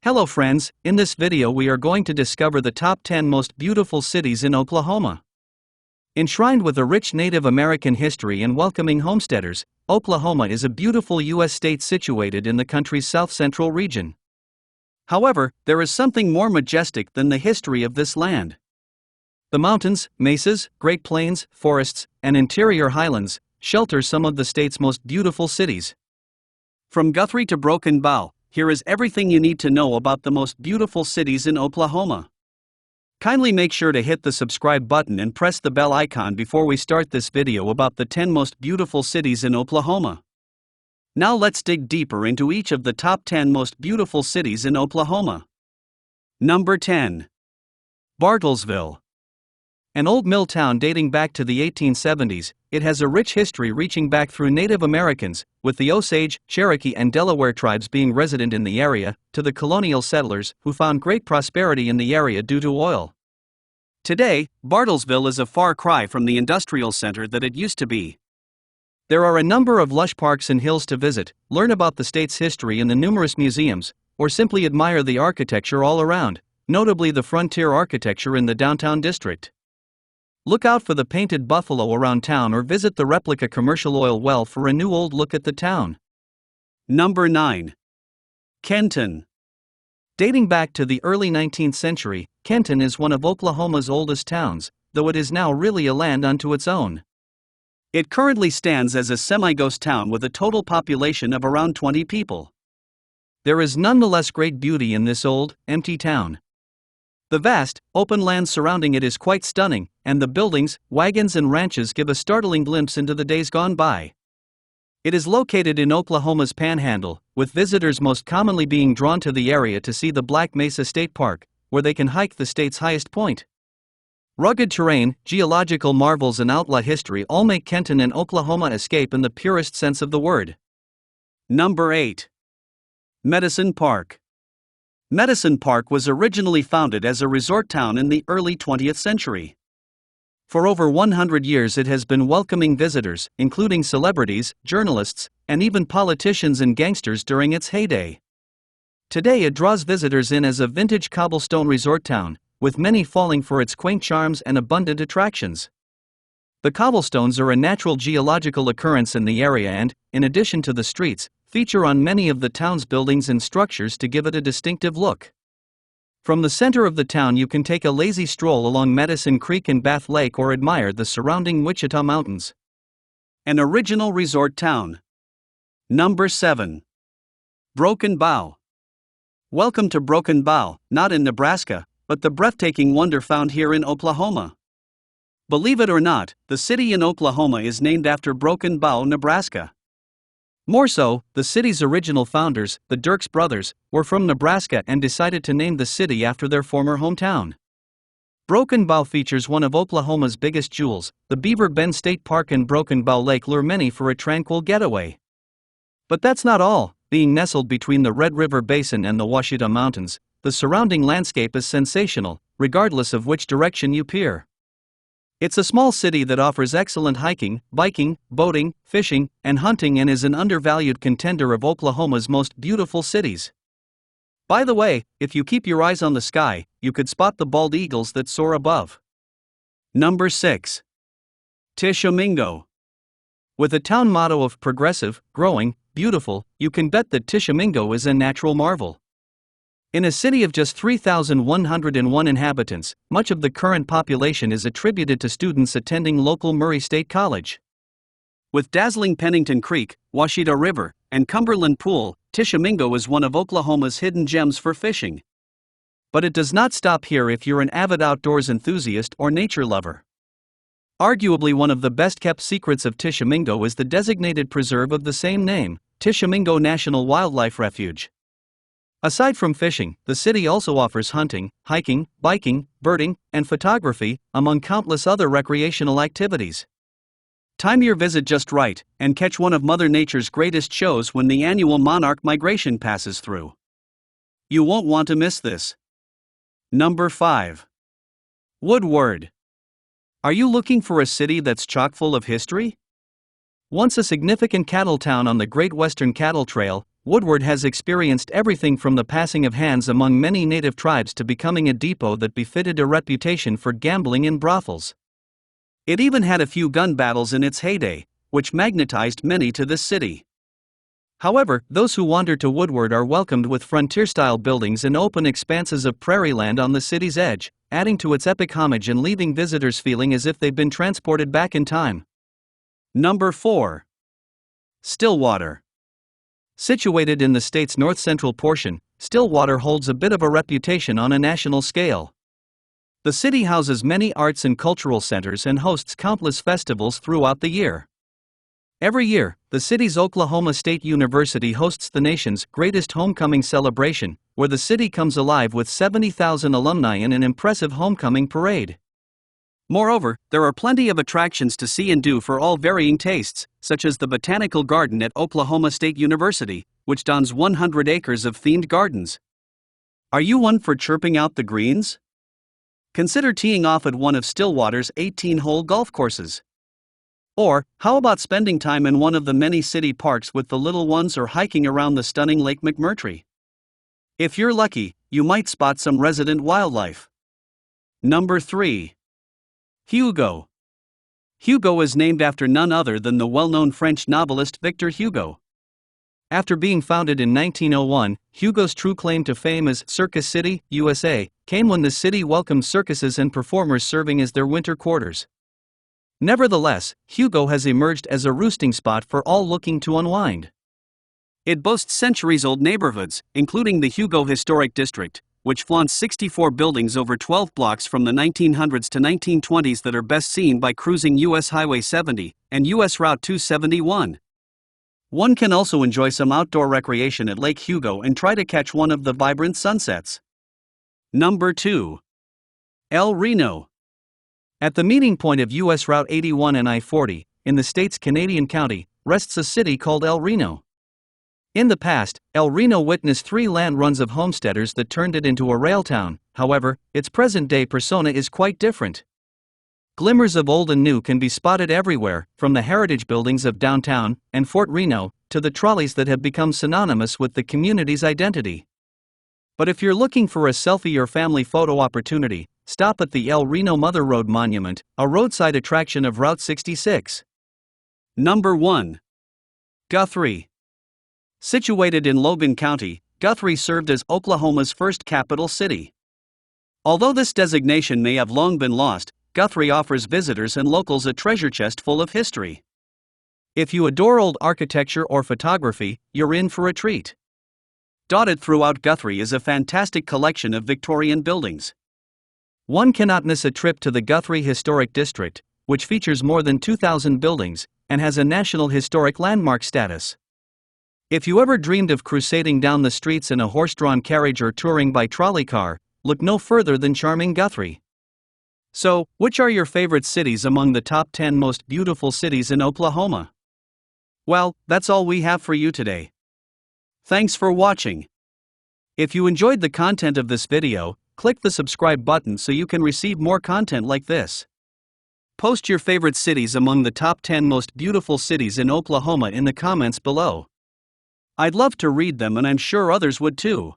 Hello friends, in this video we are going to discover the top 10 most beautiful cities in Oklahoma. Enshrined with a rich Native American history and welcoming homesteaders, Oklahoma is a beautiful U.S. state situated in the country's south-central region. However, there is something more majestic than the history of this land. The mountains, mesas, Great Plains, forests, and interior highlands shelter some of the state's most beautiful cities. From Guthrie to Broken Bow, here is everything you need to know about the most beautiful cities in Oklahoma. Kindly make sure to hit the subscribe button and press the bell icon before we start this video about the 10 most beautiful cities in Oklahoma. Now let's dig deeper into each of the top 10 most beautiful cities in Oklahoma. Number 10. Bartlesville. An old mill town dating back to the 1870s, it has a rich history reaching back through Native Americans, with the Osage, Cherokee and Delaware tribes being resident in the area, to the colonial settlers, who found great prosperity in the area due to oil. Today, Bartlesville is a far cry from the industrial center that it used to be. There are a number of lush parks and hills to visit, learn about the state's history in the numerous museums, or simply admire the architecture all around, notably the frontier architecture in the downtown district. Look out for the painted buffalo around town or visit the replica commercial oil well for a new old look at the town. Number 9. Kenton. Dating back to the early 19th century, Kenton is one of Oklahoma's oldest towns, though it is now really a land unto its own. It currently stands as a semi-ghost town with a total population of around 20 people. There is nonetheless great beauty in this old, empty town. The vast, open land surrounding it is quite stunning, and the buildings, wagons and ranches give a startling glimpse into the days gone by. It is located in Oklahoma's Panhandle, with visitors most commonly being drawn to the area to see the Black Mesa State Park, where they can hike the state's highest point. Rugged terrain, geological marvels and outlaw history all make Kenton an Oklahoma escape in the purest sense of the word. Number 8. Medicine Park. Medicine Park was originally founded as a resort town in the early 20th century. For over 100 years it has been welcoming visitors, including celebrities, journalists, and even politicians and gangsters during its heyday. Today it draws visitors in as a vintage cobblestone resort town, with many falling for its quaint charms and abundant attractions. The cobblestones are a natural geological occurrence in the area and, in addition to the streets, feature on many of the town's buildings and structures to give it a distinctive look. From the center of the town you can take a lazy stroll along Medicine Creek and Bath Lake or admire the surrounding Wichita Mountains. An original resort town. Number 7. Broken Bow. Welcome to Broken Bow, not in Nebraska, but the breathtaking wonder found here in Oklahoma. Believe it or not, the city in Oklahoma is named after Broken Bow, Nebraska. More so, the city's original founders, the Dirks brothers, were from Nebraska and decided to name the city after their former hometown. Broken Bow features one of Oklahoma's biggest jewels, the Beaver Bend State Park and Broken Bow Lake lure many for a tranquil getaway. But that's not all. Being nestled between the Red River Basin and the Ouachita Mountains, the surrounding landscape is sensational, regardless of which direction you peer. It's a small city that offers excellent hiking, biking, boating, fishing, and hunting and is an undervalued contender of Oklahoma's most beautiful cities. By the way, if you keep your eyes on the sky, you could spot the bald eagles that soar above. Number 6. Tishomingo. With a town motto of progressive, growing, beautiful, you can bet that Tishomingo is a natural marvel. In a city of just 3,101 inhabitants, much of the current population is attributed to students attending local Murray State College. With dazzling Pennington Creek, Ouachita River, and Cumberland Pool, Tishomingo is one of Oklahoma's hidden gems for fishing. But it does not stop here if you're an avid outdoors enthusiast or nature lover. Arguably one of the best-kept secrets of Tishomingo is the designated preserve of the same name, Tishomingo National Wildlife Refuge. Aside from fishing, the city also offers hunting, hiking, biking, birding, and photography, among countless other recreational activities. Time your visit just right, and catch one of Mother Nature's greatest shows when the annual monarch migration passes through. You won't want to miss this. Number 5. Woodward. Are you looking for a city that's chock full of history? Once a significant cattle town on the Great Western Cattle Trail, Woodward has experienced everything from the passing of hands among many native tribes to becoming a depot that befitted a reputation for gambling in brothels. It even had a few gun battles in its heyday, which magnetized many to this city. However, those who wander to Woodward are welcomed with frontier-style buildings and open expanses of prairie land on the city's edge, adding to its epic homage and leaving visitors feeling as if they've been transported back in time. Number 4. Stillwater. Situated in the state's north-central portion, Stillwater holds a bit of a reputation on a national scale. The city houses many arts and cultural centers and hosts countless festivals throughout the year. Every year, the city's Oklahoma State University hosts the nation's greatest homecoming celebration, where the city comes alive with 70,000 alumni in an impressive homecoming parade. Moreover, there are plenty of attractions to see and do for all varying tastes, such as the Botanical Garden at Oklahoma State University, which dons 100 acres of themed gardens. Are you one for chirping out the greens? Consider teeing off at one of Stillwater's 18-hole golf courses. Or, how about spending time in one of the many city parks with the little ones or hiking around the stunning Lake McMurtry? If you're lucky, you might spot some resident wildlife. Number 3. Hugo. Hugo is named after none other than the well-known French novelist Victor Hugo. After being founded in 1901, Hugo's true claim to fame as Circus City, USA, came when the city welcomed circuses and performers serving as their winter quarters. Nevertheless, Hugo has emerged as a roosting spot for all looking to unwind. It boasts centuries-old neighborhoods, including the Hugo Historic District, which flaunts 64 buildings over 12 blocks from the 1900s to 1920s that are best seen by cruising U.S. Highway 70 and U.S. Route 271. One can also enjoy some outdoor recreation at Lake Hugo and try to catch one of the vibrant sunsets. Number 2. El Reno. At the meeting point of U.S. Route 81 and I-40, in the state's Canadian county, rests a city called El Reno. In the past, El Reno witnessed 3 land runs of homesteaders that turned it into a rail town. However, its present-day persona is quite different. Glimmers of old and new can be spotted everywhere, from the heritage buildings of downtown and Fort Reno to the trolleys that have become synonymous with the community's identity. But if you're looking for a selfie or family photo opportunity, stop at the El Reno Mother Road Monument, a roadside attraction of Route 66. Number 1. Guthrie. Situated in Logan County, Guthrie served as Oklahoma's first capital city. Although this designation may have long been lost, Guthrie offers visitors and locals a treasure chest full of history. If you adore old architecture or photography, you're in for a treat. Dotted throughout Guthrie is a fantastic collection of Victorian buildings. One cannot miss a trip to the Guthrie Historic District, which features more than 2,000 buildings and has a National Historic Landmark status. If you ever dreamed of crusading down the streets in a horse-drawn carriage or touring by trolley car, look no further than charming Guthrie. So, which are your favorite cities among the top 10 most beautiful cities in Oklahoma? Well, that's all we have for you today. Thanks for watching. If you enjoyed the content of this video, click the subscribe button so you can receive more content like this. Post your favorite cities among the top 10 most beautiful cities in Oklahoma in the comments below. I'd love to read them and I'm sure others would too.